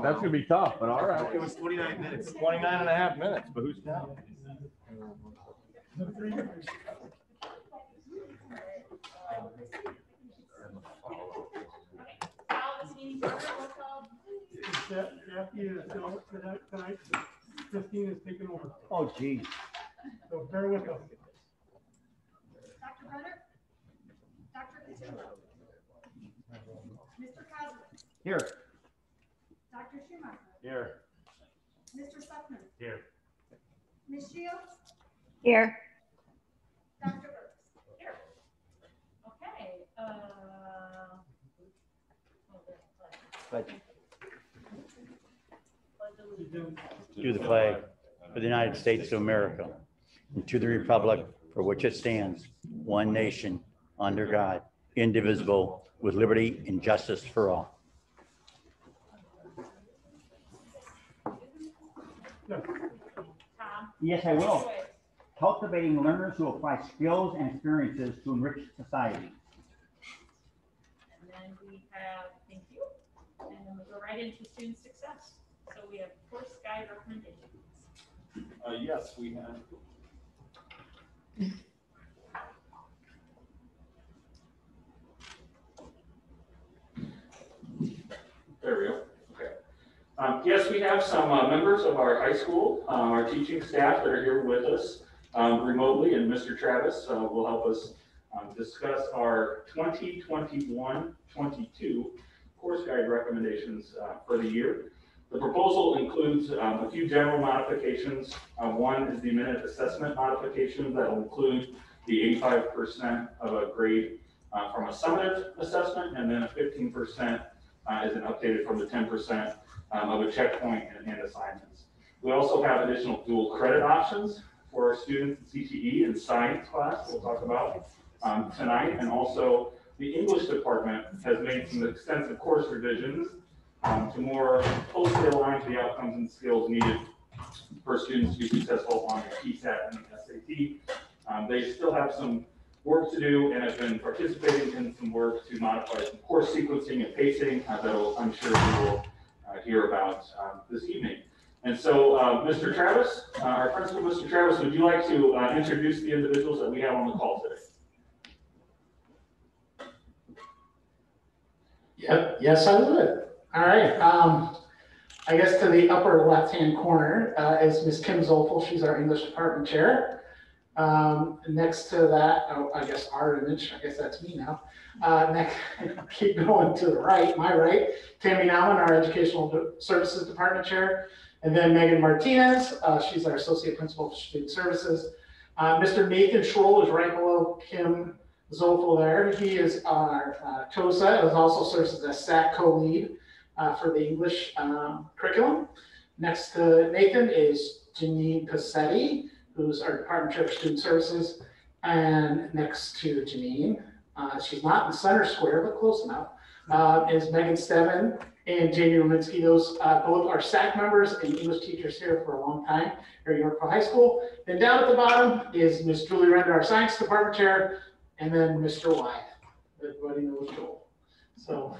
That's gonna be tough, but all right. It was 29 minutes. 29 and a half minutes, but who's counting? Jackie is out tonight. 15 is taking over. Oh, geez. So bear with us. Dr. Brunner? Dr. Cotillo? Mr. Cosworth? Here. Dr. Schumacher? Here. Mr. Suckman? Here. Ms. Shields? Here. Dr. Burks? Here. Okay. To the flag of the United States of America and to the republic for which it stands, one nation, under God, indivisible, with liberty and justice for all. Yes, I will. Cultivating learners who apply skills and experiences to enrich society. And then we have, thank you. And then we go right into student success. So we have course guide recommendations. Yes, we have. There we go. Okay. Yes, we have some members of our high school, our teaching staff that are here with us remotely, and Mr. Travis will help us discuss our 2021-22 course guide recommendations for the year. The proposal includes a few general modifications. One is the minute assessment modification that will include the 85% of a grade from a summative assessment, and then a 15% is an updated from the 10% of a checkpoint and assignments. We also have additional dual credit options for our students in CTE and science class we'll talk about tonight, and also the English department has made some extensive course revisions to more closely align to the outcomes and skills needed for students to be successful on the PSAT and the SAT. They still have some work to do and have been participating in some work to modify some course sequencing and pacing that I'm sure you will hear about this evening. And so, Mr. Travis, our principal, Mr. Travis, would you like to introduce the individuals that we have on the call today? Yep. Yes, I would. All right. I guess to the upper left-hand corner is Ms. Kim Zolfel. She's our English department chair. Next to that, oh, I guess our image, I guess that's me now. Next, keep going to the right, my right, Tammy Nauman, our educational services department chair. And then Megan Martinez, she's our associate principal for student services. Mr. Nathan Schroll is right below Kim Zolfel there. He is our TOSA, and also serves as a SAC co-lead for the English curriculum. Next to Nathan is Janine Passetti, who's our department chair for student services. And next to Janine, she's not in the center square, but close enough, is Megan Steven and Jamie Rominsky. Those both are SAC members and English teachers here for a long time here at Yorkville High School. Then down at the bottom is Ms. Julie Render, our science department chair, and then Mr. Wyatt. Everybody knows Joel. So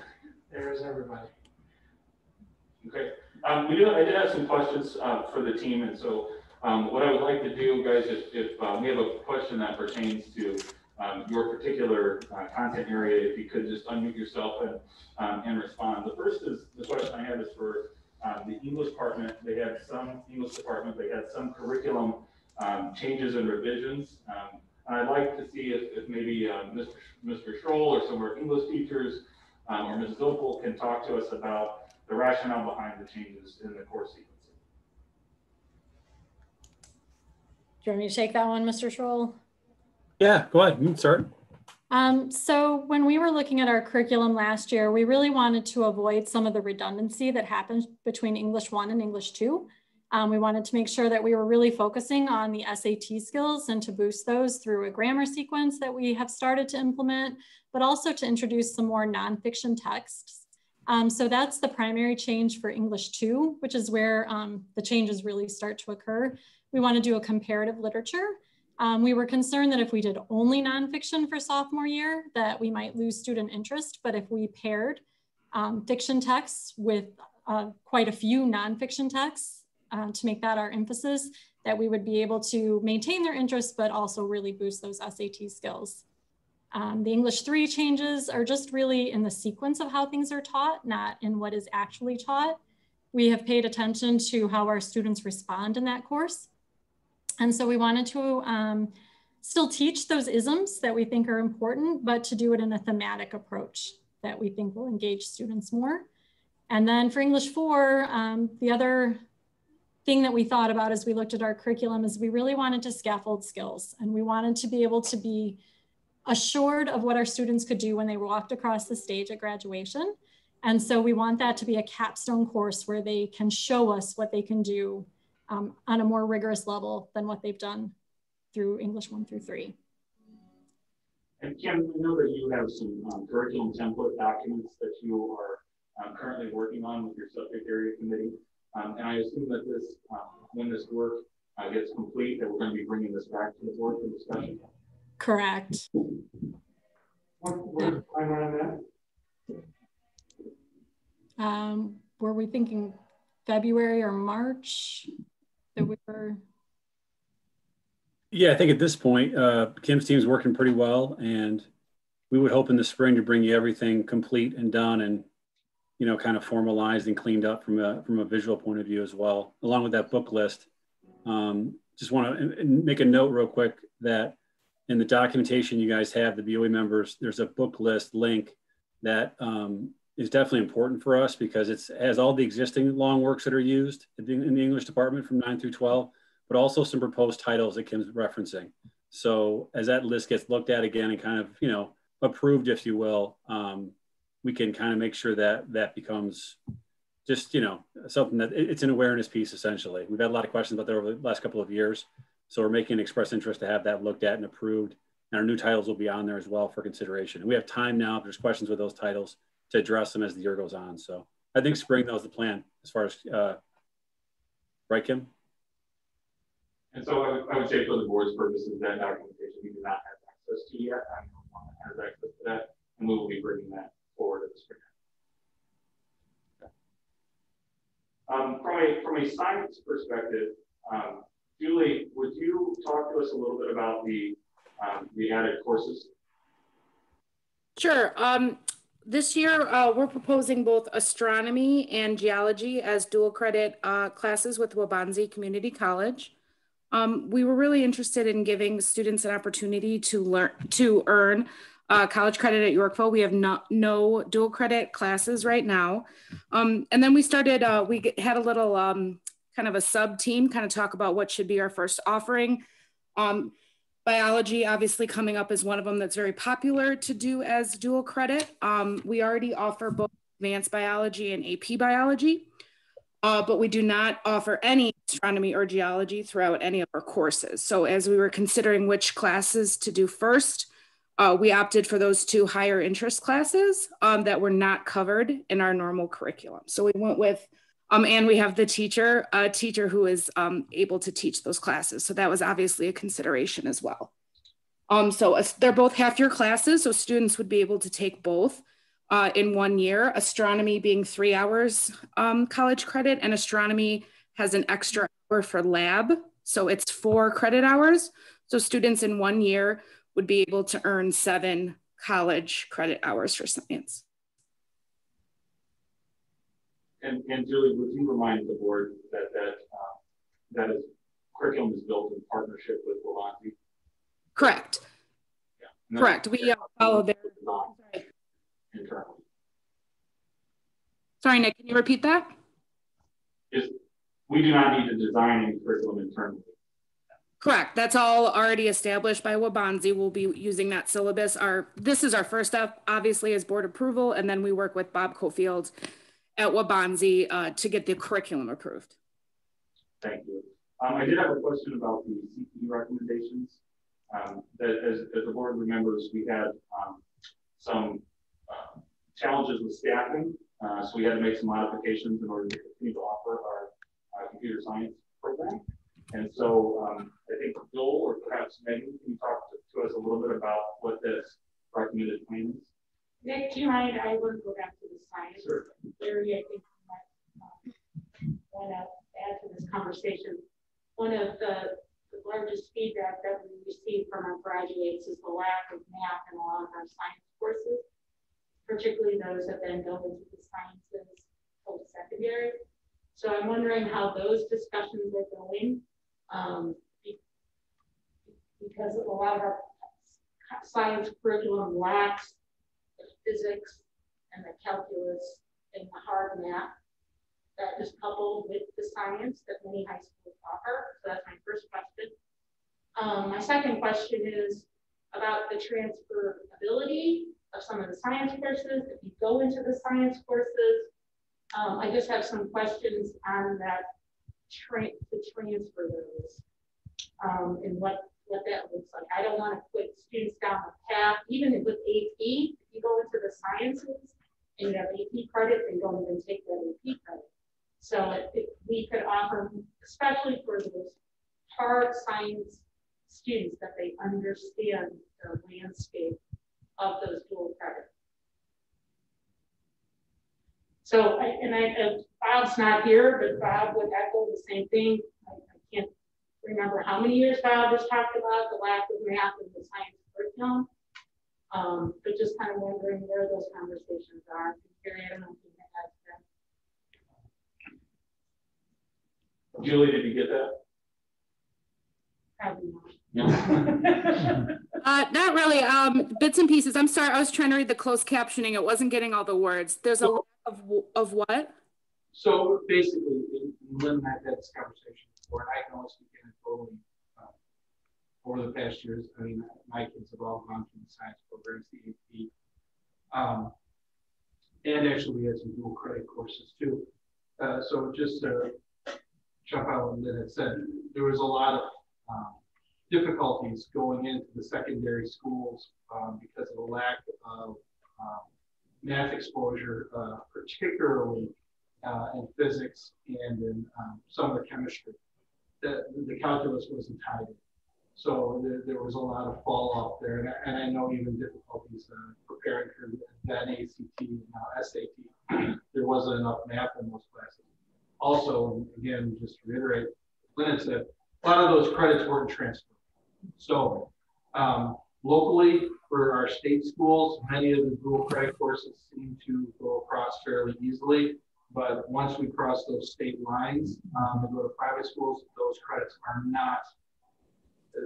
there's everybody. Okay. I did have some questions for the team, and so what I would like to do, guys, if we have a question that pertains to your particular content area, if you could just unmute yourself and respond. The first is, the question I have is for the English department. They had some curriculum changes and revisions. And I'd like to see if maybe Mr. Schroll or some of our English teachers or Ms. Zopel can talk to us about the rationale behind the changes in the course sequencing. Do you want me to take that one, Mr. Schroll? Yeah, go ahead, you can start. So when we were looking at our curriculum last year, we really wanted to avoid some of the redundancy that happens between English 1 and English 2. We wanted to make sure that we were really focusing on the SAT skills and to boost those through a grammar sequence that we have started to implement, but also to introduce some more nonfiction texts. So that's the primary change for English 2, which is where the changes really start to occur. We want to do a comparative literature. We were concerned that if we did only nonfiction for sophomore year, that we might lose student interest, but if we paired fiction texts with quite a few nonfiction texts to make that our emphasis, that we would be able to maintain their interest, but also really boost those SAT skills. The English 3 changes are just really in the sequence of how things are taught, not in what is actually taught. We have paid attention to how our students respond in that course. And so we wanted to still teach those isms that we think are important, but to do it in a thematic approach that we think will engage students more. And then for English 4, the other thing that we thought about as we looked at our curriculum is we really wanted to scaffold skills, and we wanted to be able to be assured of what our students could do when they walked across the stage at graduation. And so we want that to be a capstone course where they can show us what they can do on a more rigorous level than what they've done through English 1 through 3. And Kim, I know that you have some curriculum template documents that you are currently working on with your subject area committee. And I assume that this, when this work gets complete, that we're going to be bringing this back to the board for discussion. Correct. What's the timeline on that? Were we thinking February or March that we were? Yeah, I think at this point, Kim's team's working pretty well, and we would hope in the spring to bring you everything complete and done, and kind of formalized and cleaned up from a visual point of view as well, along with that book list. Just want to make a note real quick that in the documentation you guys have, the BOE members, there's a book list link that is definitely important for us because it has all the existing long works that are used in the English department from 9 through 12, but also some proposed titles that Kim's referencing. So as that list gets looked at again and kind of, approved, if you will, we can kind of make sure that that becomes just, something that it's an awareness piece, essentially. We've had a lot of questions about that over the last couple of years. So we're making an express interest to have that looked at and approved. And our new titles will be on there as well for consideration. And we have time now, if there's questions with those titles, to address them as the year goes on. So I think spring, that was the plan as far as, right, Kim? And so I would say for the board's purposes, that documentation we do not have access to yet. I'm the one that has access to that, and we will be bringing that forward at the spring. From a science perspective, Julie, would you talk to us a little bit about the added courses? Sure. This year, we're proposing both astronomy and geology as dual credit classes with Wabanzi Community College. We were really interested in giving students an opportunity to earn college credit at Yorkville. We have no dual credit classes right now. And then we started, we had a little kind of a sub team kind of talk about what should be our first offering. Biology obviously coming up as one of them that's very popular to do as dual credit. We already offer both advanced biology and AP biology, but we do not offer any astronomy or geology throughout any of our courses. So as we were considering which classes to do first, we opted for those two higher interest classes that were not covered in our normal curriculum. So we went with, and we have a teacher who is able to teach those classes. So that was obviously a consideration as well. So they're both half-year classes, so students would be able to take both in 1 year. Astronomy being 3 hours college credit, and astronomy has an extra hour for lab. So it's 4 credit hours. So students in 1 year would be able to earn 7 college credit hours for science. And Julie, would you remind the board that is curriculum is built in partnership with Wabanzi? Correct. Yeah. Correct. We follow their. Internally. Sorry, Nick, can you repeat that? We do not need to design any curriculum internally. Correct. That's all already established by Wabanzi. We'll be using that syllabus. This is our first step, obviously, as board approval, and then we work with Bob Cofield at Wabanzi to get the curriculum approved. Thank you. I did have a question about the Cpe recommendations. That as the board remembers, we had some challenges with staffing, so we had to make some modifications in order to continue to offer our computer science program. And so I think Joel or perhaps Megan, can you talk to us a little bit about what this recommended plan is? Nick, do you mind? I want to go back to the science Sure. area. I think want to add to this conversation. One of the largest feedback that we receive from our graduates is the lack of math in a lot of our science courses, particularly those that then go into the sciences post-secondary. So I'm wondering how those discussions are going, because a lot of our science curriculum lacks the physics and the calculus and the hard math that is coupled with the science that many high schools offer. So that's my first question. My second question is about the transferability of some of the science courses. If you go into the science courses, I just have some questions on that to transfer those and what that looks like. I don't want to put students down a path, even with AP, if you go into the sciences and you have AP credit, they don't even take that AP credit. So if we could offer, especially for those hard science students, that they understand the landscape of those dual credits. So, Bob's not here, but Bob would echo the same thing. I can't remember how many years Bob has talked about the lack of math in the science curriculum. But just kind of wondering where those conversations are. Gary, I don't know if you can add to that. Julie, did you get that? Probably not. Not really. Bits and pieces. I'm sorry. I was trying to read the closed captioning. It wasn't getting all the words. There's a lot of what? So basically, Lynn and I had this conversation before, and I can only speak anecdotally over the past years. I mean, my kids have all gone through the science programs, the AP, and actually we had some dual credit courses too. So just to jump out what Lynn had said, there was a lot of difficulties going into the secondary schools because of the lack of math exposure, particularly in physics and in some of the chemistry. The calculus wasn't tied in. So there was a lot of fall off there. And I know even difficulties preparing for then ACT and now SAT. There wasn't enough math in those classes. Also, again, just to reiterate, Lynn said, a lot of those credits weren't transferred. So locally, for our state schools, many of the dual credit courses seem to go across fairly easily. But once we cross those state lines and go to private schools, those credits are not,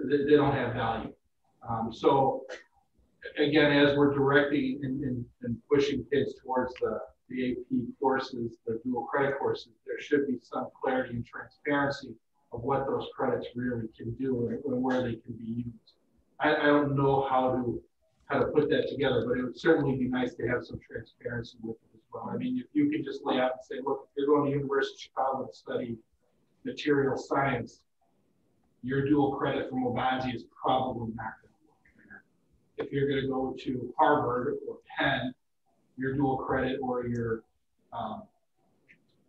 they don't have value. So again, as we're directing and pushing kids towards the AP courses, the dual credit courses, there should be some clarity and transparency of what those credits really can do and where they can be used. I don't know how to put that together, but it would certainly be nice to have some transparency with it as well. I mean, if you can just lay out and say, look, if you're going to University of Chicago to study material science, your dual credit from Wabanzi is probably not going to work there. If you're going to go to Harvard or Penn, your dual credit or your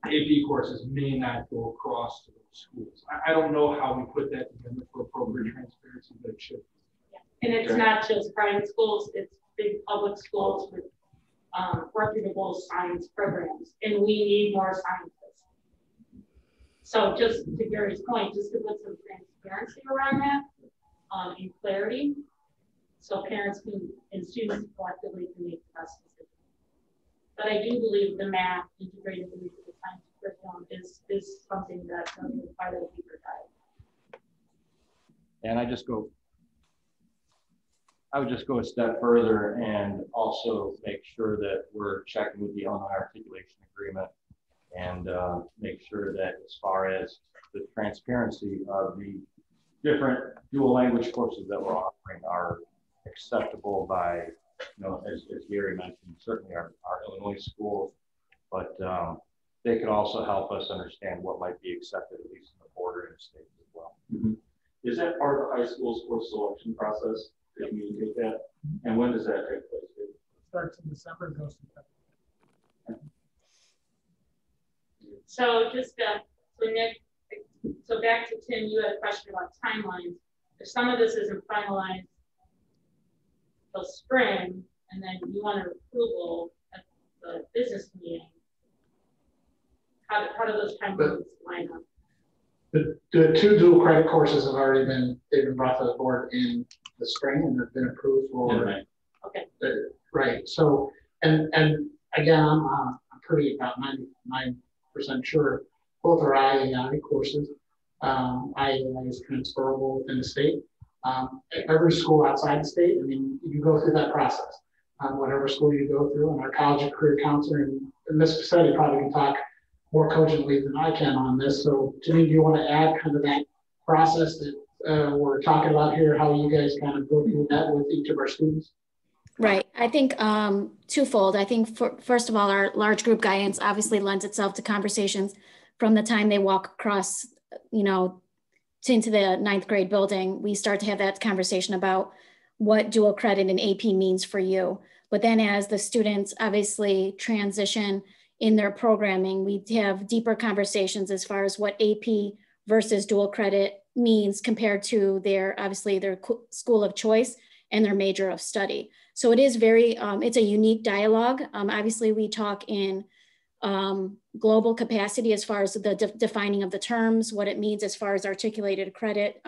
AP courses may not go across to those schools. I don't know how we put that together for appropriate transparency, but it should. Yeah. And it's not just private schools, it's big public schools with reputable science programs, and we need more scientists. So just to Gary's point, just to put some transparency around that and clarity, so parents can and students collectively can make the best decision. But I do believe the math integrated into the science curriculum is something that does require a deeper dive. And I would just go a step further and also make sure that we're checking with the Illinois Articulation Agreement and make sure that as far as the transparency of the different dual language courses that we're offering are acceptable by, as Gary mentioned, certainly our Illinois schools, but they could also help us understand what might be accepted, at least in the border states as well. Mm-hmm. Is that part of the high school's course selection process? To communicate that? And when does that take place? It starts in December and goes to February. So just so Nick, so back to Tim, you had a question about timelines. If some of this isn't finalized till spring, and then you want an approval at the business meeting, how do those timelines line up? The 2 dual credit courses have already been brought to the board in the spring and have been approved for. Okay. Right. So, and again, I'm pretty about 99% sure both are IAI courses. IAI is transferable within the state. Every school outside the state, I mean, you go through that process. Whatever school you go through, and our college and career counselor, and Ms. Cassetti probably can talk more cogently than I can on this. So, Janine, do you want to add kind of that process that we're talking about here, how you guys kind of go through that with each of our students? Right. I think twofold. I think first of all, our large group guidance obviously lends itself to conversations from the time they walk across, into the 9th grade building. We start to have that conversation about what dual credit and AP means for you. But then as the students obviously transition in their programming, we have deeper conversations as far as what AP versus dual credit means compared to their school of choice and their major of study. So it is it's a unique dialogue. Obviously we talk in global capacity as far as the defining of the terms, what it means as far as articulated credit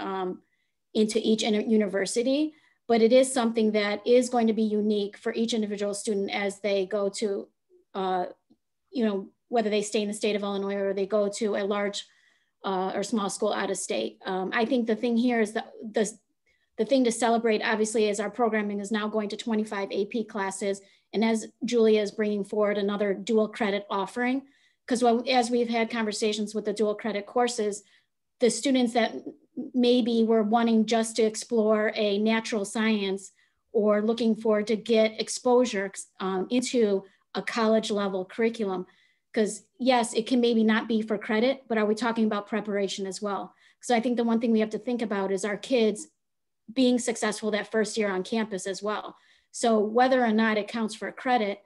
into each university. But it is something that is going to be unique for each individual student as they go to, whether they stay in the state of Illinois or they go to a large or small school out of state. I think the thing here is that the thing to celebrate, obviously, is our programming is now going to 25 AP classes. And as Julia is bringing forward another dual credit offering, because as we've had conversations with the dual credit courses, the students that maybe were wanting just to explore a natural science or looking forward to get exposure into a college level curriculum, because yes, it can maybe not be for credit, but are we talking about preparation as well? Because I think the one thing we have to think about is our kids being successful that first year on campus as well. So whether or not it counts for credit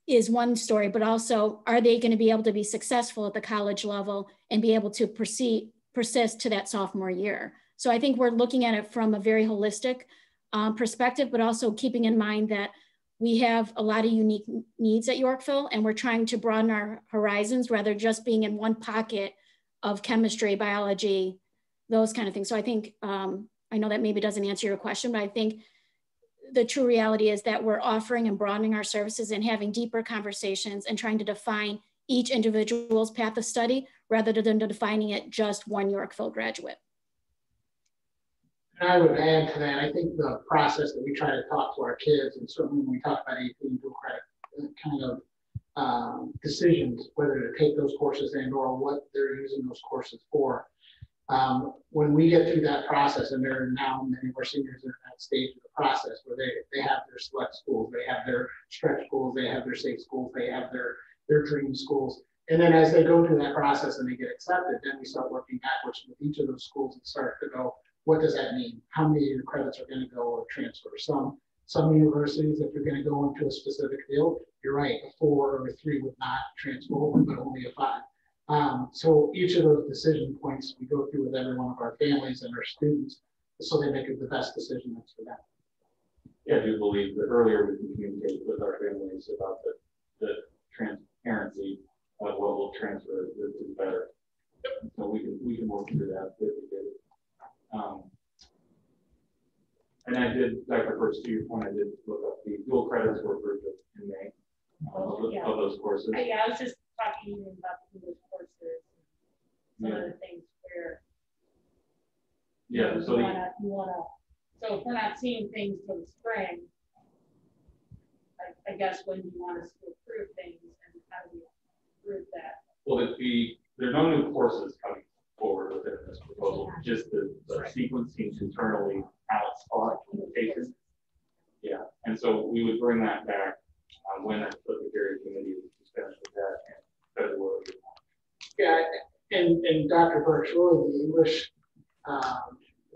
is one story, but also are they going to be able to be successful at the college level and be able to persist to that sophomore year? So I think we're looking at it from a very holistic perspective, but also keeping in mind that we have a lot of unique needs at Yorkville, and we're trying to broaden our horizons rather than just being in one pocket of chemistry, biology, those kind of things. So I think, I know that maybe doesn't answer your question, but I think the true reality is that we're offering and broadening our services and having deeper conversations and trying to define each individual's path of study rather than defining it just one Yorkville graduate. And I would add to that, I think the process that we try to talk to our kids, and certainly when we talk about AP and dual credit kind of decisions, whether to take those courses and or what they're using those courses for. When we get through that process, and there are now many of our seniors in that stage of the process where they have their select schools, they have their stretch schools, they have their safe schools, they have their dream schools. And then as they go through that process and they get accepted, then we start working backwards with each of those schools and start to go, what does that mean? How many of your credits are going to go or transfer? Some universities, if you're going to go into a specific field, you're right, a 4 or a 3 would not transfer over, but only a 5. So each of those decision points we go through with every one of our families and our students so they make it the best decision that's for them. Yeah, I do believe the earlier we can communicate with our families about the transparency of what will transfer, the better. So we can work through that if we did. And I did, Dr. First, to your point, I did look up the dual credits were approved in May of those courses. Yeah, I was just talking about those courses, some of the things where so if we're not seeing things till the spring, I guess when you want us to approve things and how do we approve that? Well, there are no new courses coming forward within this proposal, just the sequencing internally how it's taught implementation. Yeah, and so we would bring that back when the secretary committee was discussed with that in February. Yeah, and Dr. Burke, really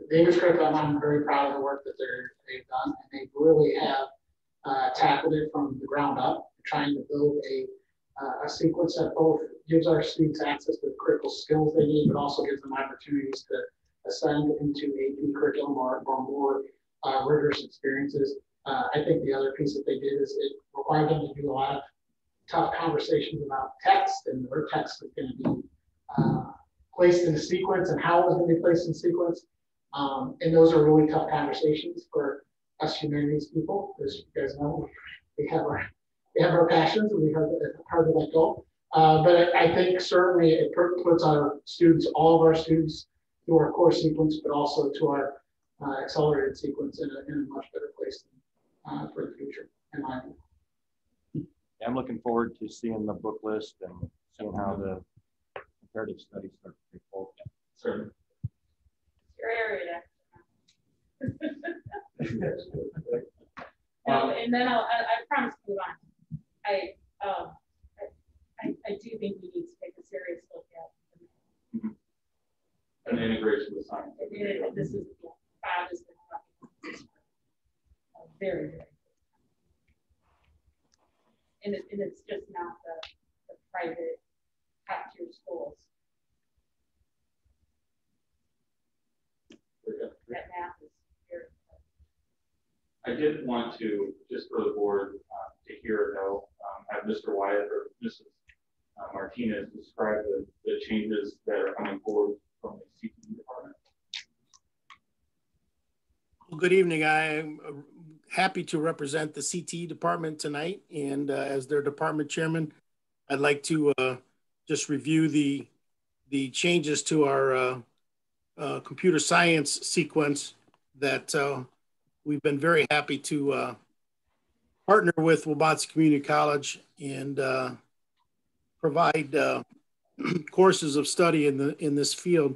the English curriculum, I'm very proud of the work that they've done, and they really have tackled it from the ground up, trying to build a sequence that both gives our students access to the critical skills they need, but also gives them opportunities to ascend into AP curriculum or more rigorous experiences. I think the other piece that they did is it required them to do a lot of tough conversations about text and where text is going to be placed in the sequence and how it's going to be placed in sequence. And those are really tough conversations for us humanities people, as you guys know, we have our passions and we have it's hard to let go. But I think certainly it puts our students, all of our students, through our core sequence, but also to our accelerated sequence in a much better place for the future, in my opinion. Yeah, I'm looking forward to seeing the book list and seeing how the comparative studies start to take hold. Certainly. Your area. And then I promise to move on. I do think we need to take a serious look at an integration with science. this is Bob has been talking very, very. And it's just not the private top-tier schools. That math is very important. I did want to, just for the board to hear though, have Mr. Wyatt or Mrs. Martinez describe the changes that are coming forward from the CTE department. Well, good evening. I'm happy to represent the CTE department tonight, and as their department chairman, I'd like to just review the changes to our computer science sequence that we've been very happy to partner with Waubonsie Community College and provide courses of study in this field.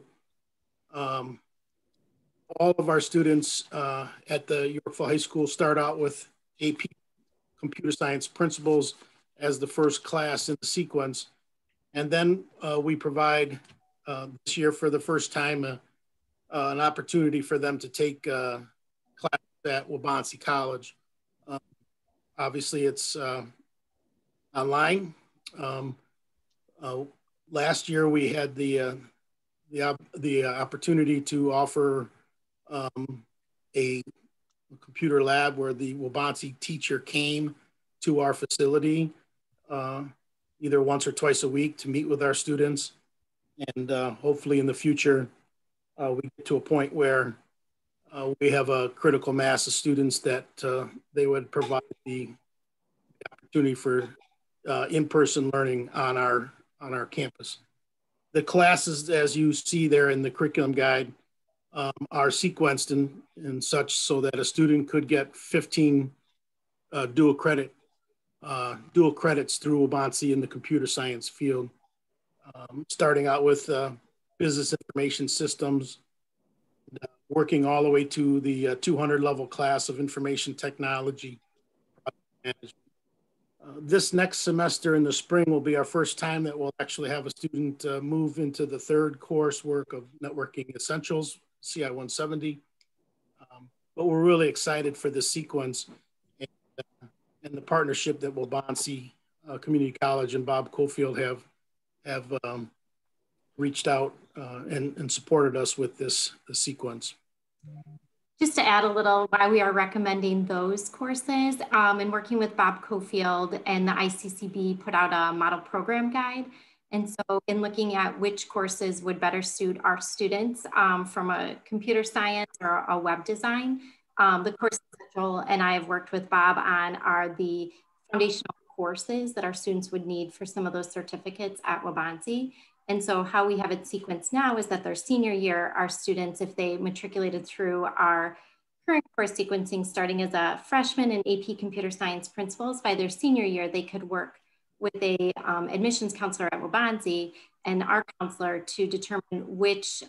All of our students at the Yorkville High School start out with AP Computer Science Principles as the first class in the sequence. And then we provide this year for the first time an opportunity for them to take classes at Waubonsie College. Obviously it's online. Last year we had the opportunity to offer a computer lab where the Waubonsie teacher came to our facility either once or twice a week to meet with our students. And hopefully in the future, we get to a point where we have a critical mass of students that they would provide the opportunity for in-person learning on our campus. The classes, as you see there in the curriculum guide, are sequenced in such so that a student could get 15 dual credits through Waubonsie in the computer science field, starting out with business information systems, working all the way to the 200 level class of information technology management. This next semester in the spring will be our first time that we'll actually have a student move into the third coursework of Networking Essentials, CI 170. But we're really excited for this sequence and the partnership that Waubonsie Community College and Bob Cofield have reached out and supported us with this sequence. Just to add a little why we are recommending those courses, and working with Bob Cofield and the ICCB put out a model program guide. And so in looking at which courses would better suit our students from a computer science or a web design, the courses that Joel and I have worked with Bob on are the foundational courses that our students would need for some of those certificates at Waubonsie. And so how we have it sequenced now is that their senior year, our students, if they matriculated through our current course sequencing, starting as a freshman in AP Computer Science Principles, by their senior year, they could work with a admissions counselor at Waubonsie and our counselor to determine which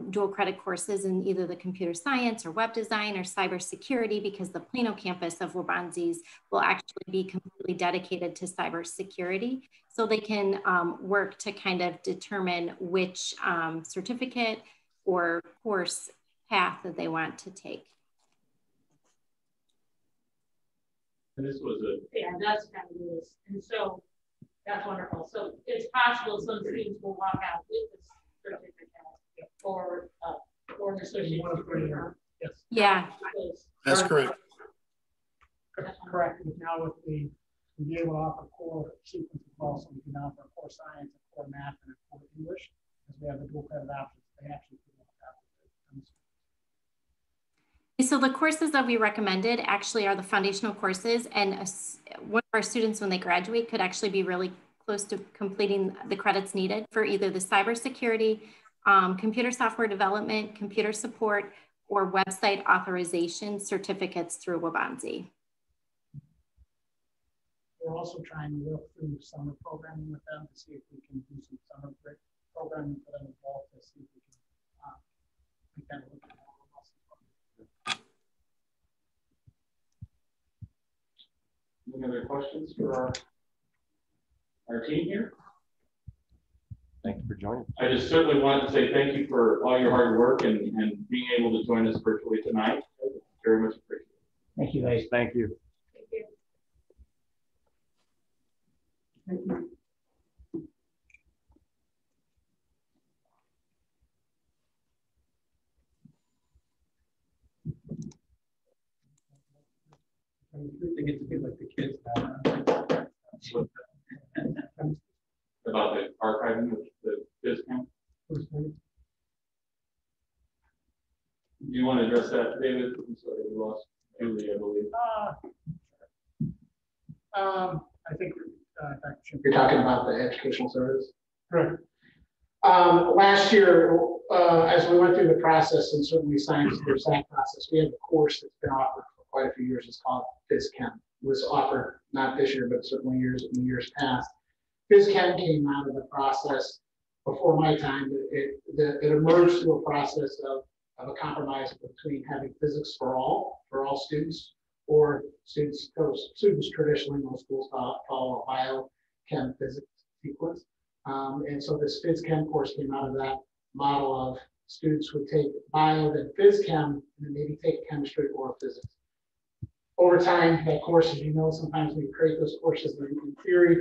dual credit courses in either the computer science or web design or cybersecurity, because the Plano campus of Waubonsie's will actually be completely dedicated to cybersecurity. So they can work to kind of determine which certificate or course path that they want to take. And this was that's kind of this. And so that's wonderful. So it's possible some students will walk out with this certificate or an associate degree. Yes. Yeah. That's correct. Correct. Now with the to be able to offer core sequences well, so we can offer core science, and core math, and a core English, because we have the dual credit options. They actually could have So the courses that we recommended actually are the foundational courses, and one of our students, when they graduate, could actually be really close to completing the credits needed for either the cybersecurity, computer software development, computer support, or website authorization certificates through Wabanzi. We're also trying to work through summer programming with them to see if we can do some summer break programming for them as well, to see if we can make that a little bit more robust. Any other questions for our team here? Thank you for joining. I just certainly wanted to say thank you for all your hard work and being able to join us virtually tonight. Very much appreciated. Thank you, guys. Thank you. Thank you. Thank you. They get to be like the kids now. About the archiving of the discount. Do you want to address that, David? I'm sorry, we lost Julie, I believe. I think you're talking about the educational service. Correct. Last year, as we went through the process, and certainly science through SAC process, we have a course that's been offered for quite a few years. It's called PhysChem. It was offered not this year, but certainly in years past. PhysChem came out of the process before my time. It emerged through a process of a compromise between having physics for all students, or students traditionally, most schools follow a biochem physics sequence. And so this PhysChem course came out of that model of students would take bio, then PhysChem, and then maybe take chemistry or physics. Over time, that course, as you know, sometimes we create those courses in theory,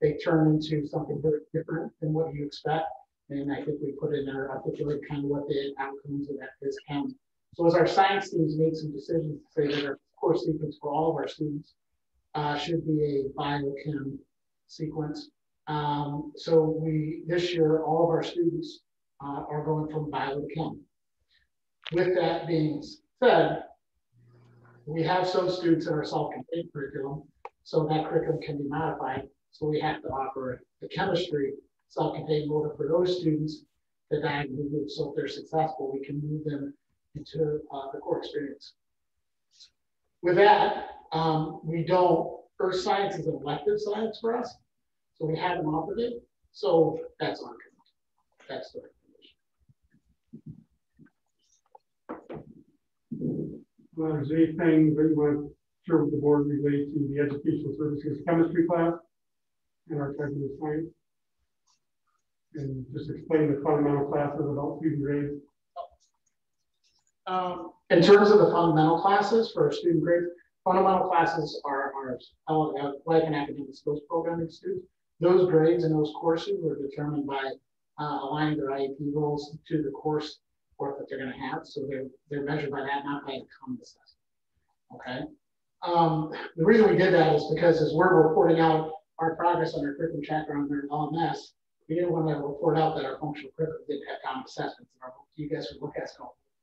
they turn into something very different than what you expect. And I think we put in there, articulate kind of what the outcomes of that PhysChem. So as our science teams made some decisions to say that our course sequence for all of our students should be a biochem sequence. So this year, all of our students are going from bio to chem. With that being said, we have some students that are self-contained curriculum, so that curriculum can be modified. So we have to offer the chemistry self-contained motor for those students that diagonally move. So if they're successful, we can move them into the core experience. With that, earth science is an elective science for us. So we haven't offered it. So that's on. That's the Is there anything that you want to share with the board related to the educational services chemistry class and our technical science? And just explain the fundamental classes about student grades. In terms of the fundamental classes for our student grades, fundamental classes are life and academic skills programming students. Those grades and those courses were determined by aligning their IEP goals to the course work that they're going to have. So they're measured by that, not by a common assessment. Okay. The reason we did that is because as we're reporting out our progress on our curriculum chapter on their LMS, we didn't want to report out that our functional curriculum didn't have common assessments. You guys would look at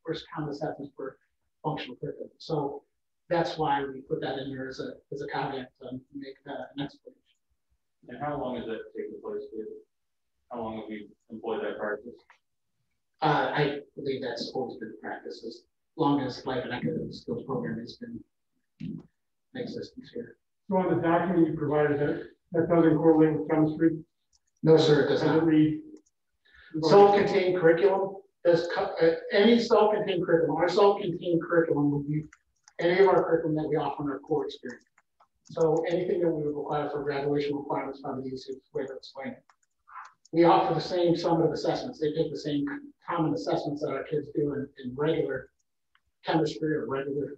first common assessments for functional curriculum. So that's why we put that in there as a caveat to make an explanation. And how long has that taken place, David? How long have we employed that practice? I believe that's always been practice as long as life and academic skills program has been in existence here. So on the document you provided, that doesn't correlate with chemistry? No, sir, it does not. Self-contained curriculum. Any self-contained curriculum, our self-contained curriculum would be any of our curriculum that we offer in our core experience. So anything that we would require for graduation requirements, probably the easiest way to explain it. We offer the same summative assessments. They take the same common assessments that our kids do in regular chemistry or regular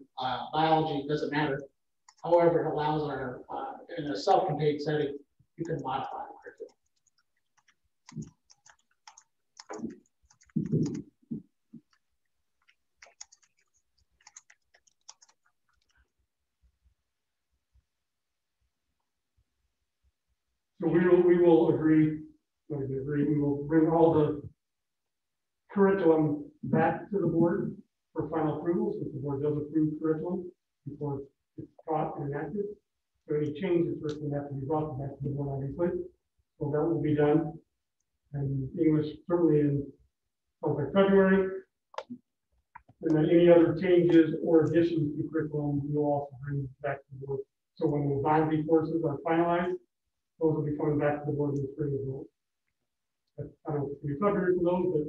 biology, it doesn't matter. However, it allows our, in a self-contained setting, you can modify the curriculum. So we all the curriculum back to the board for final approval, since the board does approve curriculum before it's taught and enacted. So any changes are going to have to be brought back to the board, obviously. So that will be done. And English certainly in February. And then any other changes or additions to curriculum, we'll also bring back to the board. So when the binding courses are finalized, those will be coming back to the board in the spring as well. I don't know if we February for those, but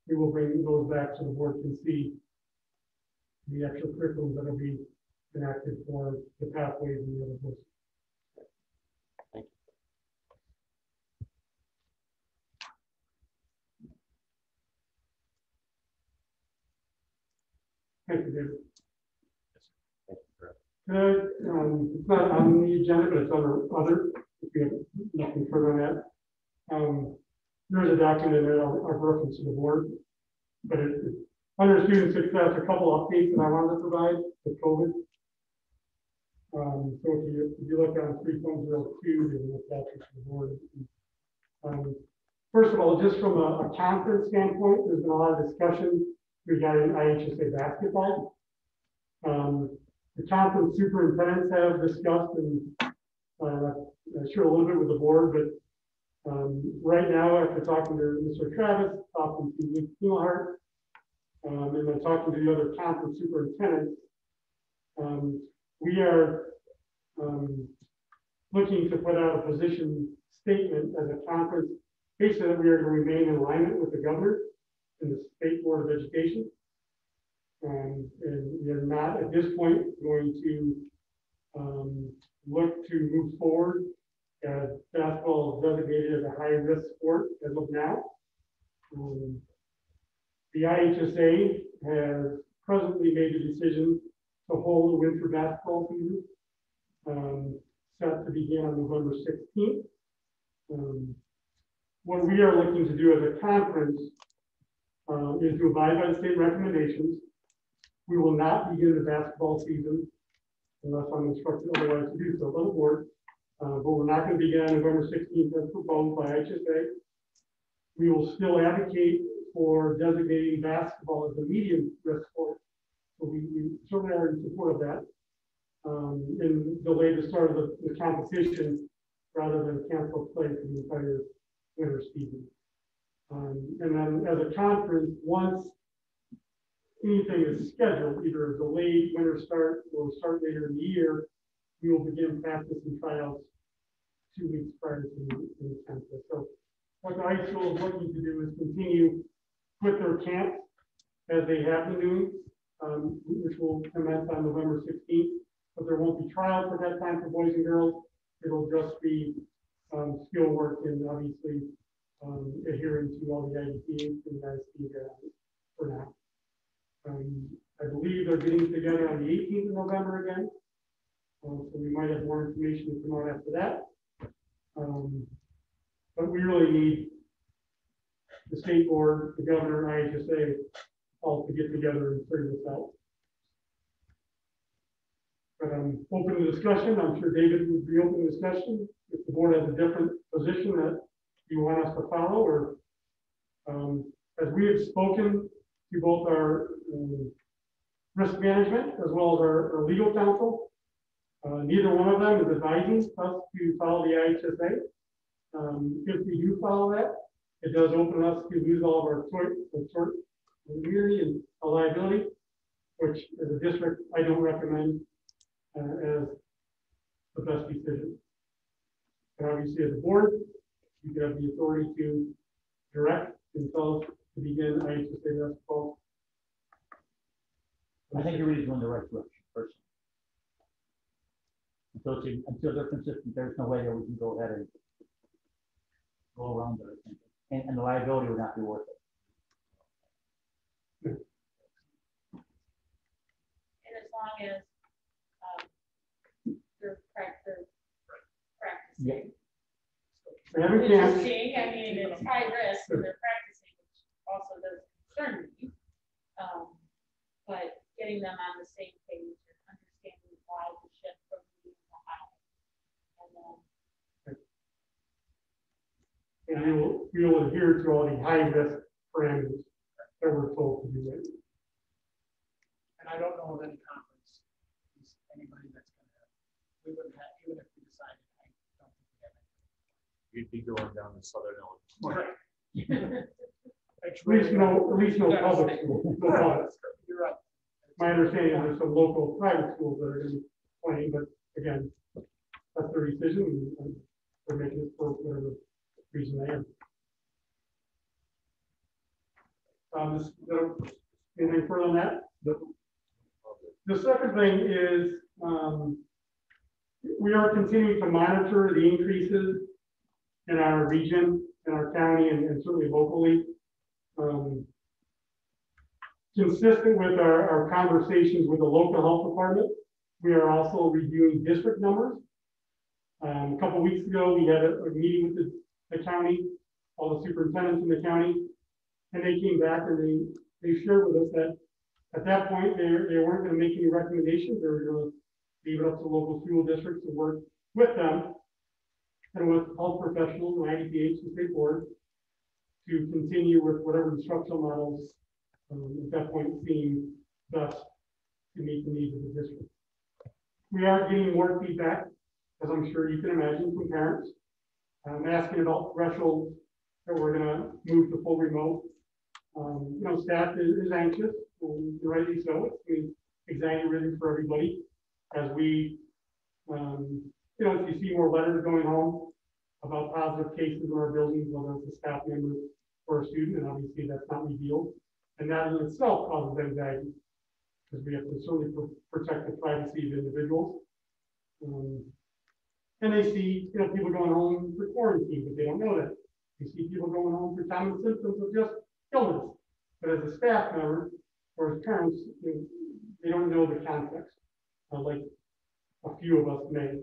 we will bring those back so the board can see the actual curriculum that will be enacted for the pathways and the other courses. Thank you, David. It's not on the agenda, but it's under other. If you have nothing further on that. There's a document there of reference to the board, but under student success, a couple updates that I wanted to provide with COVID. So if you look on 3.02, there's an attachment to the board. First of all, just from a conference standpoint, there's been a lot of discussion regarding IHSA basketball. The conference superintendents have discussed and share a little bit with the board, but right now, after talking to Mr. Travis, talking to Nick Kielhart, and then talking to the other conference superintendents, we are looking to put out a position statement as a conference, basically that we are going to remain in alignment with the governor and the State Board of Education. And we are not at this point going to look to move forward as basketball is designated as a high-risk sport as of now. The IHSA has presently made a decision to hold a winter basketball season set to begin on November 16th. What we are looking to do as a conference is to abide by the state recommendations. We will not begin the basketball season unless I'm instructed otherwise to do so by the board. But we're not going to begin on November 16th as proposed by IHSA. We will still advocate for designating basketball as a medium risk sport. So we certainly are in support of that. And delay the start of the competition rather than cancel play for the entire winter season. And then as a conference, once anything is scheduled, either a delayed winter start or start later in the year, we will begin practice and tryouts 2 weeks prior to the contest. So what the high school is looking to do is continue with their camps as they have been doing, which will commence on November 16th. But there won't be trials at that time for boys and girls. It'll just be skill work and obviously adhering to all the IDPs and the ISP for now. I believe they're getting together on the 18th of November again. So we might have more information to come out after that. But we really need the state board, the governor, IHSA all to get together and figure this out. But I'm open to discussion. I'm sure David would be open to discussion if the board has a different position that you want us to follow, or as we have spoken to both our risk management as well as our legal counsel. Neither one of them is advising us to follow the IHSA. If we do follow that, it does open us to lose all of our tort immunity and liability, which as a district, I don't recommend as the best decision. But obviously as a board, you have the authority to direct and tell us to begin IHSA basketball. I think you're really going the right direction first. Until they're consistent, there's no way that we can go ahead and go around it. And the liability would not be worth it. And as long as they're practicing. Yeah. I mean, it's high risk and they're practicing, which also does concern me. But getting them on the same page and understanding why the shift from the high. And then And we will adhere to all the high risk parameters that we're told to do. Right. And I don't know of any conference, anybody that's going to, we wouldn't have, even if we decided, I don't think we have any. You'd be going down to Southern Illinois. At least no public school. No public. You're right. My understanding is there's some local private schools that are going to be playing, but again, that's their decision, and they're making it for whatever reason they have. Anything further on that? The second thing is we are continuing to monitor the increases in our region, in our county, and certainly locally. Consistent with our conversations with the local health department, we are also reviewing district numbers. A couple of weeks ago, we had a meeting with the county, all the superintendents in the county, and they came back and they shared with us that at that point, they weren't going to make any recommendations. They were going to leave it up to local school districts to work with them and with health professionals and IDPH and state board to continue with whatever instructional models at that point seemed best to meet the needs of the district. We are getting more feedback, as I'm sure you can imagine, from parents asking about thresholds that we're going to move to full remote. Staff is anxious, and rightly so. It's anxiety ridden for everybody as we, if you see more letters going home about positive cases in our buildings, whether it's a staff member or a student, and obviously that's not revealed. And that in itself causes anxiety because we have to certainly protect the privacy of individuals. And they see, people going home for quarantine, but they don't know that. They see people going home for common symptoms of just illness. But as a staff member or as parents, they don't know the context, like a few of us may.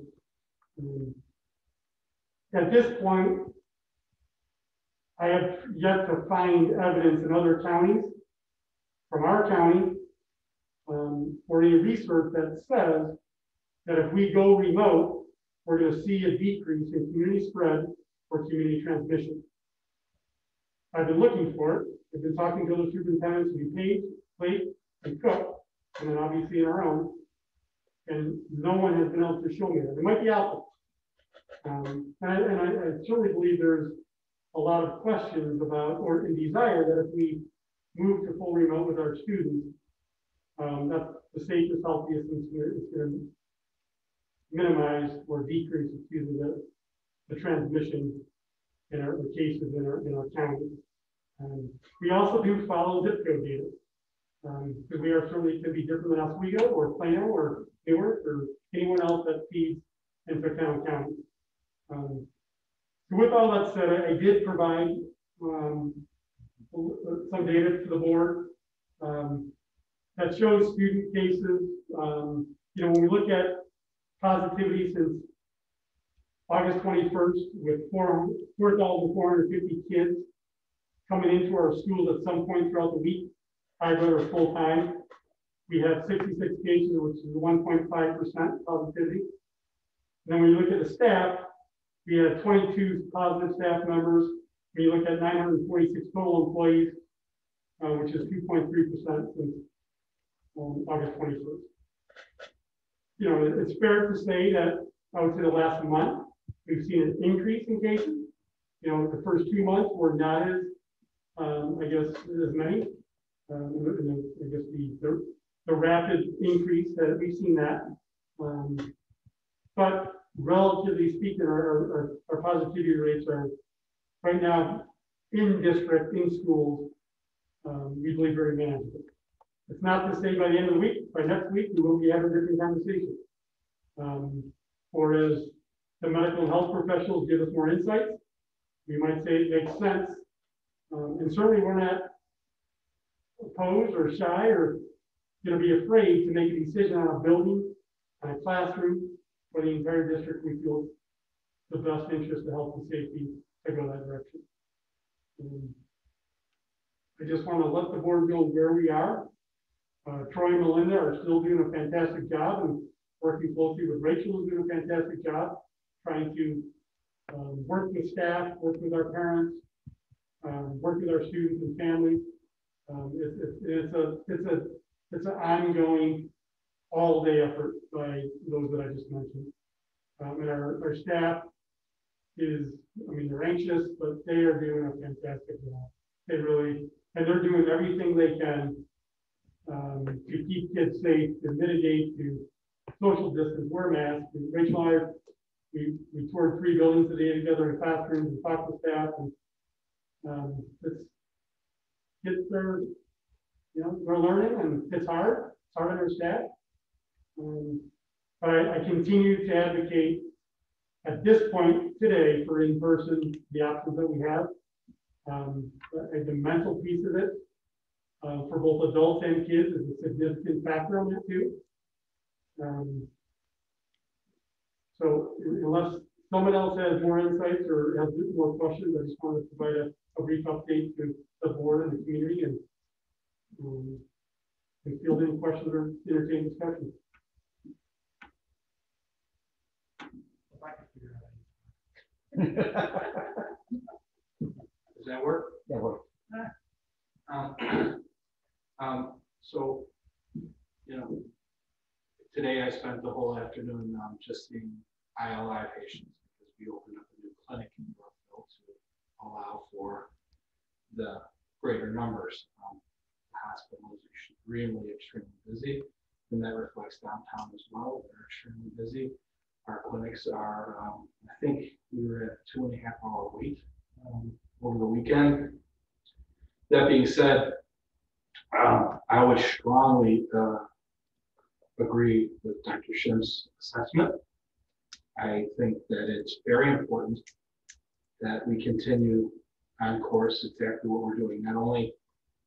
At this point, I have yet to find evidence in other counties from our county or any research that says that if we go remote, we're going to see a decrease in community spread or community transmission. I've been looking for it. I've been talking to the superintendents who paid, plate, and cook, and then obviously in our own, and no one has been able to show me that. It might be out there. And I certainly believe there's a lot of questions about, or a desire that if we move to full remote with our students, that the safest, healthiest, is going to minimize or decrease, the transmission in the cases in our county. We also do follow zip code data because we are certainly could be different than Oswego or Plano or Newark or anyone else that feeds into County County. So with all that said, I did provide some data to the board that shows student cases. When we look at positivity since August 21st, with 4,450 kids coming into our schools at some point throughout the week, hybrid or full time, we have 66 cases, which is 1.5% positivity. And then when you look at the staff, we had 22 positive staff members. When you look at 946 total employees, which is 2.3% since August 21st. It's fair to say that I would say the last month, we've seen an increase in cases. The first 2 months were not as, as many. I guess the rapid increase that we've seen that. But relatively speaking, our positivity rates are right now in district, in schools, we believe very manageable. It's not to say by the end of the week, by next week, we will be having a different conversation. Or as the medical and health professionals give us more insights, we might say it makes sense. And certainly we're not opposed or shy or going to be afraid to make a decision on a building, on a classroom, for the entire district. We feel the best interest of health and safety to go that direction. I just want to let the board know where we are. Troy and Melinda are still doing a fantastic job, and working closely with Rachel is doing a fantastic job trying to work with staff, work with our parents, work with our students and families. It's an ongoing, all-day effort by those that I just mentioned. And our staff is, they're anxious, but they are doing a fantastic job. They really, and they're doing everything they can to keep kids safe, to mitigate, to social distance, wear masks. Rachel and I, we toured 3 buildings today together in classrooms and talked with staff, and kids are, they're learning, and it's hard. It's hard on our staff. But I continue to advocate at this point today for in-person, the options that we have. The mental piece of it for both adults and kids is a significant factor on that too. So unless someone else has more insights or has more questions, I just want to provide a brief update to the board and the community, and field any questions or entertain discussion. Does that work? That works. So, today I spent the whole afternoon just seeing ILI patients because we opened up a new clinic in Yorkville to allow for the greater numbers. The hospital is extremely busy, and that reflects downtown as well. They're extremely busy. Our clinics are, I think we were at 2.5-hour wait over the weekend. That being said, I would strongly agree with Dr. Shim's assessment. I think that it's very important that we continue on course exactly what we're doing. Not only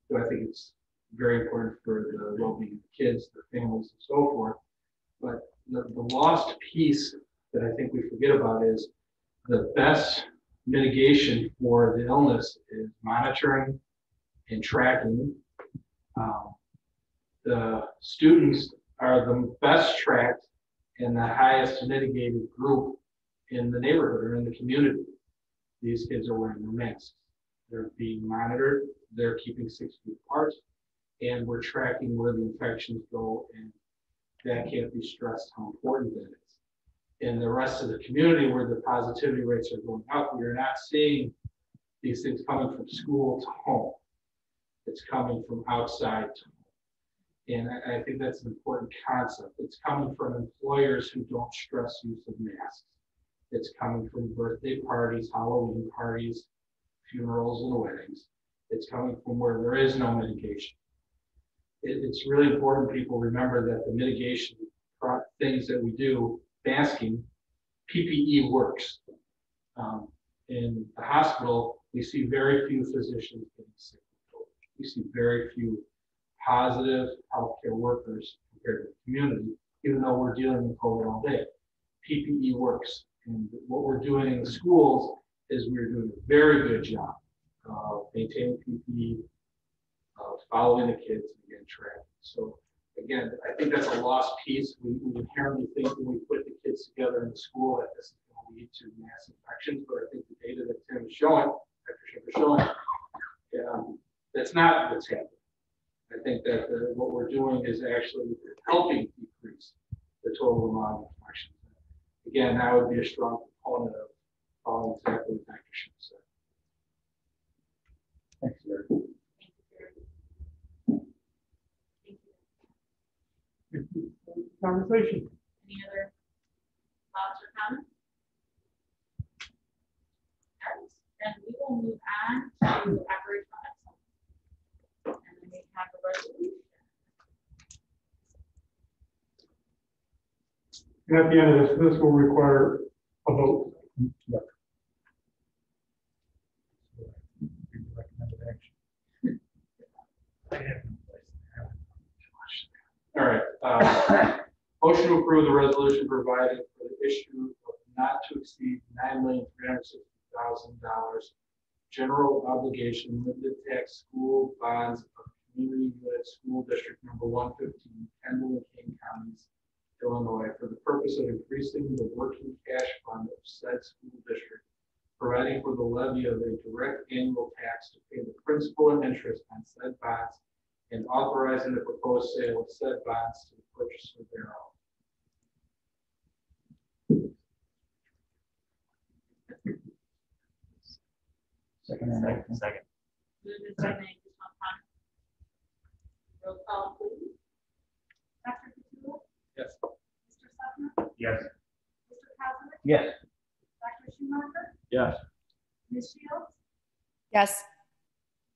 do I think it's very important for the well-being of the kids, their families, and so forth, but the lost piece that I think we forget about is the best mitigation for the illness is monitoring and tracking. The students are the best tracked and the highest mitigated group in the neighborhood or in the community. These kids are wearing their masks. They're being monitored. They're keeping 6 feet apart, and we're tracking where the infections go, and that can't be stressed how important that is. In the rest of the community where the positivity rates are going up, we are not seeing these things coming from school to home. It's coming from outside to home. And I think that's an important concept. It's coming from employers who don't stress use of masks. It's coming from birthday parties, Halloween parties, funerals, and weddings. It's coming from where there is no mitigation. It's really important people remember that the mitigation things that we do, masking, PPE works. In the hospital, we see very few physicians getting sick. We see very few positive healthcare workers compared to the community, even though we're dealing with COVID all day. PPE works. And what we're doing in the schools is we're doing a very good job of maintaining PPE, following the kids, and again, tracking. So again, I think that's a lost piece. We inherently think when we put the kids together in the school that this is going to lead to mass infections, but I think the data that Tim is showing, Dr. Schiff is showing, that's not what's happening. I think that what we're doing is actually helping decrease the total amount of infections. Again, that would be a strong component of following exactly what Dr. Schiff said. Thanks, Larry. Conversation. Any other thoughts or comments? All right, then we will move on to operational excellence. And then we have a resolution. And at the end of this will require a vote. Yep. Recommended action. All right. Motion to approve the resolution providing for the issue of not to exceed $9,360,000 general obligation limited tax school bonds of community unit school district number 115, Kendall and King counties, Illinois, for the purpose of increasing the working cash fund of said school district providing for the levy of a direct annual tax to pay the principal and interest on said bonds, and authorizing the proposed sale of said bonds to the purchaser thereof. Second. Moved and seconded. Additional comments? Roll call, please. Dr. Katua? Yes. Mr. Sefner? Yes. Mr. Kozowitz? Yes. Dr. Schumacher? Yes. Ms. Shields? Yes.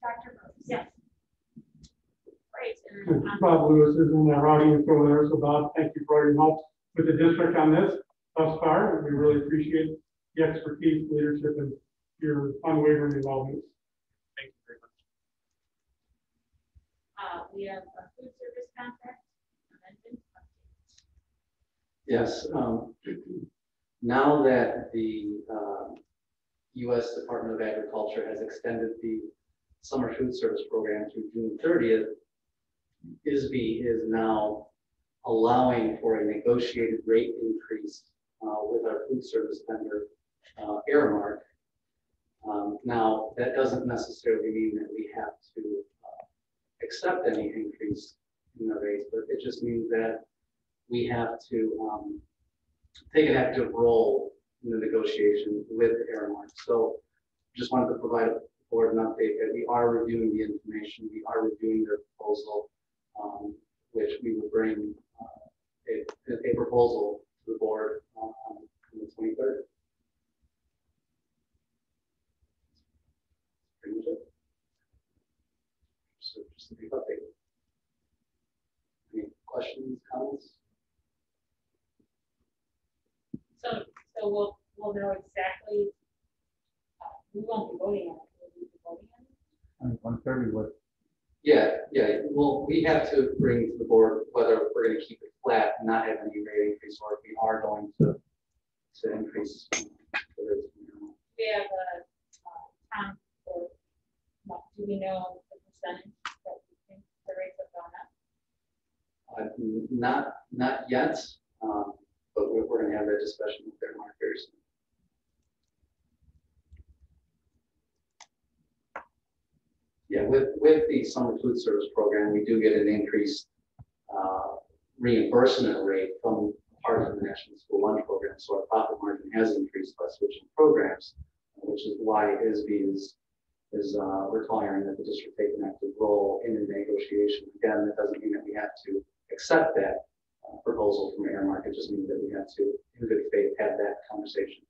Dr. Burks? Yes. Great. Bob Lewis is in our audience over there. So Bob, thank you for your help with the district on this thus far. We really appreciate the expertise, leadership, and your unwavering involvement. Thank you very much. We have a food service contract. Amendment. Yes. Now that the U.S. Department of Agriculture has extended the summer food service program through June 30th, ISB is now allowing for a negotiated rate increase with our food service vendor, Aramark. Now, that doesn't necessarily mean that we have to accept any increase in the rates, but it just means that we have to take an active role in the negotiation with Aramark. So just wanted to provide a board an update that we are reviewing the information, we are reviewing their proposal, which we will bring a proposal to the board on the 23rd. Pretty much it. So just a brief update. Any questions, comments? So we'll know exactly. We won't be voting on it. We'll be voting on it. 130 was. Yeah. Well, we have to bring to the board whether we're going to keep it flat, and not have any rate increase, or if we are going to increase the rates. We have a time for, do we know the percentage that we think the rates have gone up? Not yet, but we're going to have that discussion with their marketers. Yeah, with the summer food service program, we do get an increased reimbursement rate from part of the National School Lunch Program. So our profit margin has increased by switching programs, which is why ISB is requiring that the district take an active role in the negotiation. Again, that doesn't mean that we have to accept that proposal from Aramark. It just means that we have to, in good faith, have that conversation.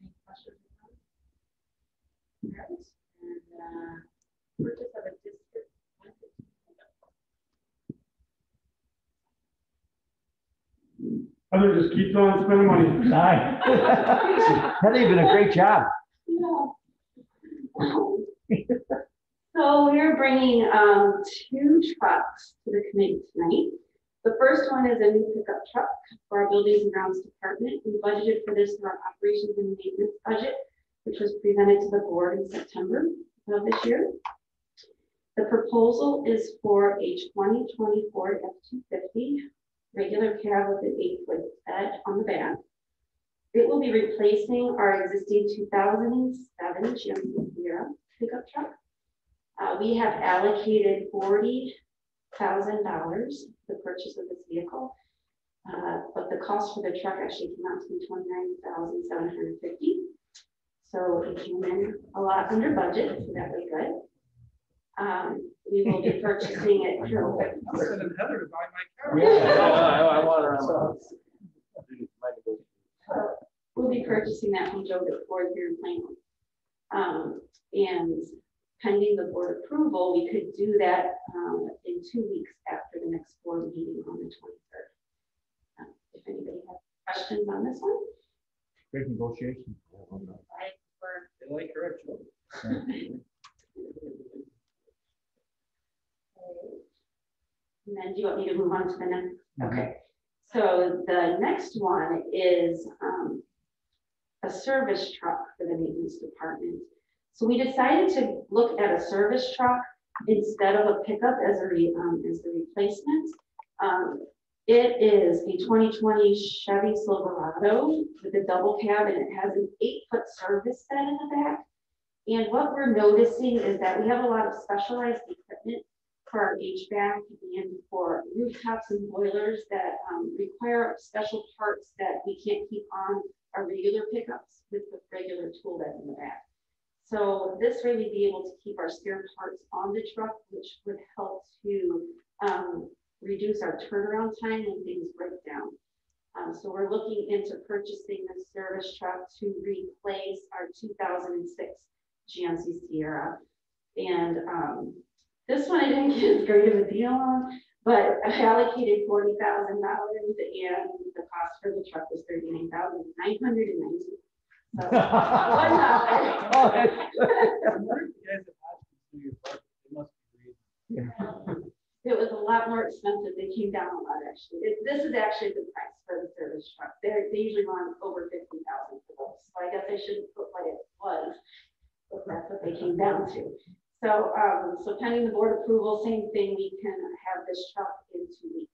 Any questions? Right. And purchase of a district. Heather just keeps on spending money. Nice. That ain't been a great job. So we're bringing 2 trucks to the committee tonight. The first one is a new pickup truck for our Buildings and Grounds Department. We budgeted for this in our operations and maintenance budget, which was presented to the board in September of this year. The proposal is for a 2024 F-250 regular cab with an 8-foot bed on the back. It will be replacing our existing 2007 GMC Sierra pickup truck. We have allocated $40,000 for the purchase of this vehicle, but the cost for the truck actually came out to be $29,750. So it came in a lot under budget, so that was good. We will be purchasing it through. Heather to buy my car. Yeah, I want her We'll be purchasing that from Joe Ford here in Plano. And pending the board approval, we could do that in 2 weeks after the next board meeting on the 23rd. If anybody has questions on this one. Great negotiation. They like her, Joe. And then do you want me to move on to the next? Okay. So the next one is a service truck for the maintenance department. So we decided to look at a service truck instead of a pickup as the replacement. It is a 2020 Chevy Silverado with a double cab, and it has an 8-foot service bed in the back. And what we're noticing is that we have a lot of specialized equipment for our HVAC and for rooftops and boilers that require special parts that we can't keep on our regular pickups with the regular tool bed in the back. So this way we'd be able to keep our spare parts on the truck, which would help to reduce our turnaround time when things break down. So we're looking into purchasing this service truck to replace our 2006 GMC Sierra. And this one I didn't get as great of a deal on, but I allocated $40,000 and the cost for the truck was $39,990. So it was a lot more expensive. They came down a lot actually. This is actually the price for the service truck. They usually run over $50,000 for those. So I guess I shouldn't put what it was, but that's what they came down to. So, so pending the board approval, same thing, we can have this truck in 2 weeks.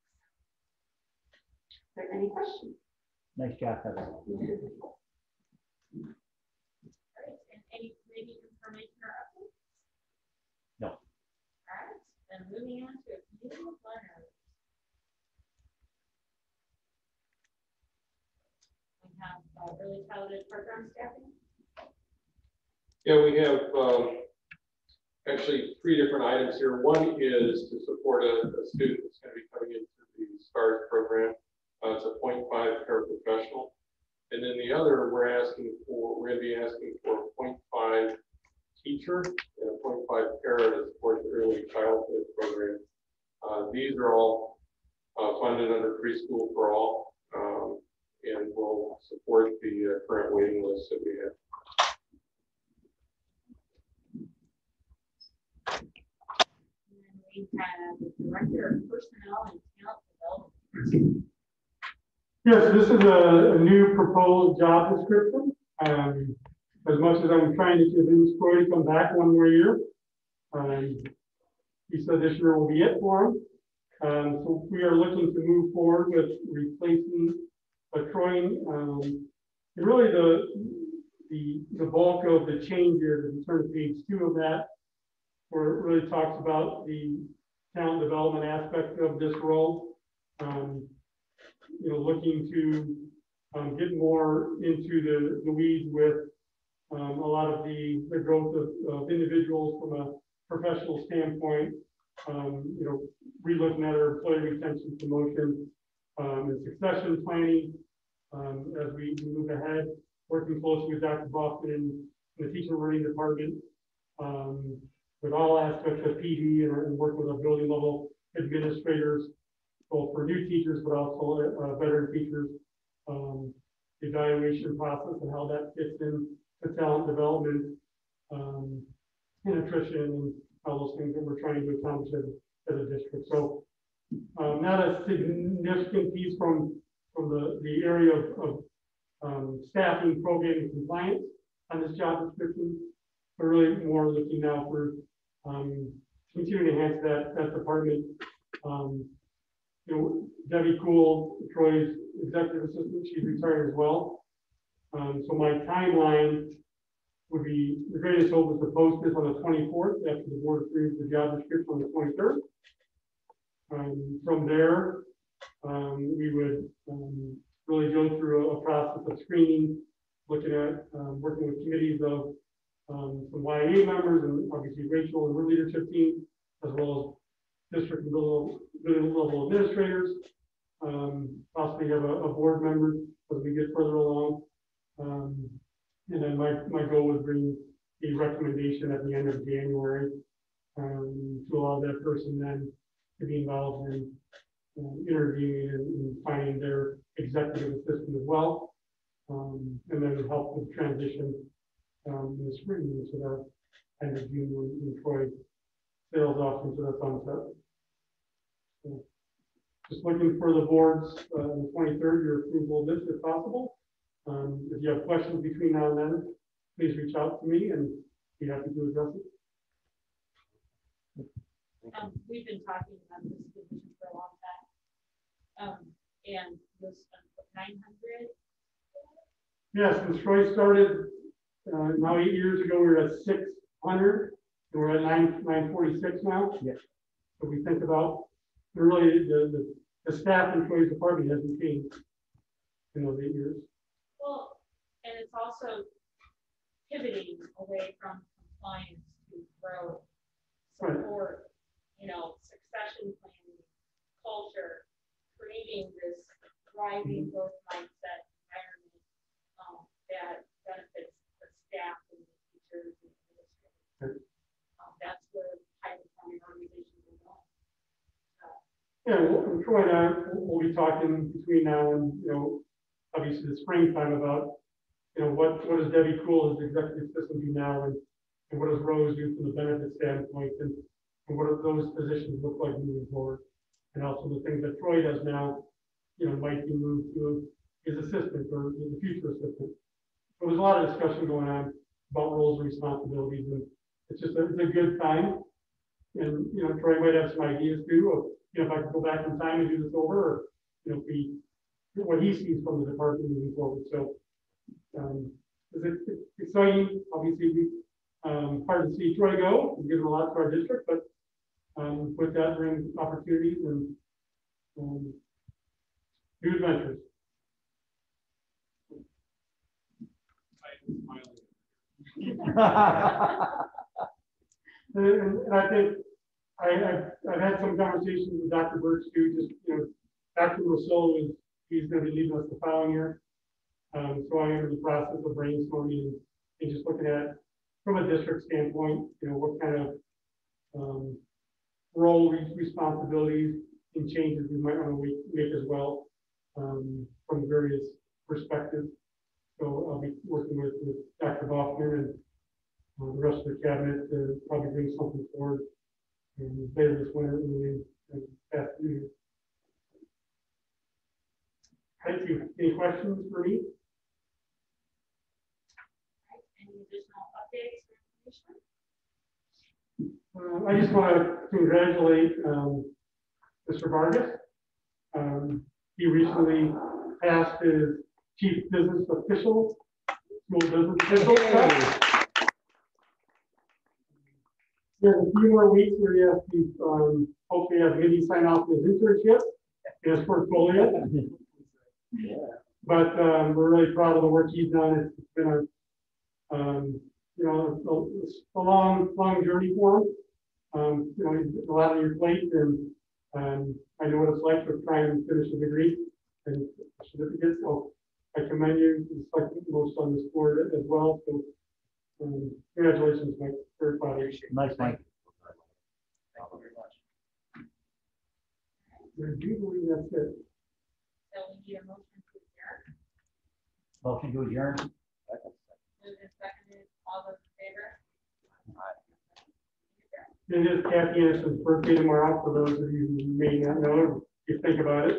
Is there any questions? Nice job, Heather. Any maybe information or updates? No. All right, then moving on to community learners. We have early childhood program staffing. Yeah, we have actually 3 different items here. One is to support a student that's going to be coming into the STARS program. It's a 0.5 paraprofessional. And then the other, we're going to be asking for a 0.5 teacher and a 0.5 para to support the early childhood program. These are all funded under Preschool for All, and will support the current waiting list that we have. We have the Director of Personnel and Talent Development. Yes, this is a new proposed job description. As much as I'm trying to convince Troy to come back one more year, he said this year will be it for him. So we are looking to move forward with replacing Troy. And really the bulk of the change here, if you turn to page 2 of that, where it really talks about the talent development aspect of this role. Looking to get more into the weeds with a lot of the growth of individuals from a professional standpoint. Relooking at our employee retention, promotion, and succession planning as we move ahead. Working closely with Dr. Boston in the teacher learning department. With all aspects of PD and work with our building level administrators, both for new teachers, but also veteran teachers, the evaluation process and how that fits in to talent development, and attrition, and all those things that we're trying to accomplish as a district. So not a significant piece from the area of staffing, program, and compliance on this job description, but really more looking now for continuing to enhance that department. Debbie Cool, Troy's executive assistant, she's retired as well. So my timeline would be, the greatest hope is to post this on the 24th after the board approves the job description on the 23rd. From there, we would really go through a process of screening, looking at working with committees of some YA members and obviously Rachel and her leadership team, as well as district and building level administrators, possibly have a board member as we get further along. And then my goal was bring a recommendation at the end of January to allow that person then to be involved in interviewing and finding their executive assistant as well. And then help with transition in the spring into the end of June when Troy sails off into the sunset. So just looking for the board's on the 23rd, your approval of this if possible. If you have questions between now and then, please reach out to me and be happy to address it. We've been talking about this position for a long And was 900. Yes, when Troy started, now 8 years ago, we were at 600, and we're at 946 now. Yes. So we think about, really, the staff in Troy's department hasn't changed in those 8 years. Well, and it's also pivoting away from compliance to growth, support, succession planning, culture, creating this thriving growth mindset environment that benefits the staff and the teachers and the administrators. That's where high-performing organizations are going. Yeah, well, Troy and I will be talking between now and, obviously the springtime about, what does Debbie Cool as executive assistant do now, and what does Rose do from the benefit standpoint, and what do those positions look like moving forward, and also the things that Troy does now, might be moved to his assistant or the future assistant. So there's a lot of discussion going on about roles and responsibilities, and it's a good time. And Troy might have some ideas too of if I could go back in time and do this over, or what he sees from the department moving forward. So it's exciting. Obviously, hard to see Troy go. We're giving a lot to our district, but with that brings opportunities and new adventures. And I think I've had some conversations with Dr. Birch too. Just Dr. Rousseau he's going to be leaving us the following year. So I am in the process of brainstorming and just looking at, from a district standpoint, what kind of role responsibilities and changes we might want to make as well, from various perspectives. So I'll be working with Dr. Boffner and the rest of the cabinet to probably bring something forward later this winter and past New Year. Thank you. Any questions for me? Any additional updates or information? I just want to congratulate Mr. Vargas. He recently passed his chief business official, school business official test. There's a few more weeks where he has to hopefully have maybe sign off his internship and his portfolio. Yeah. But we're really proud of the work he's done. It's been a long journey for him. He's a lot on your plate, and I know what it's like to try and finish a degree and a certificate. So I commend you. It's like most on this board as well. So congratulations, Mike. Very proud of you. Nice, Mike. Thank you very much. I do believe that's it. So we need a motion to adjourn. Motion to adjourn. Moved and seconded. All those in favor? It is Kathy Anderson's birthday tomorrow, for those of you who may not know, if you think about it.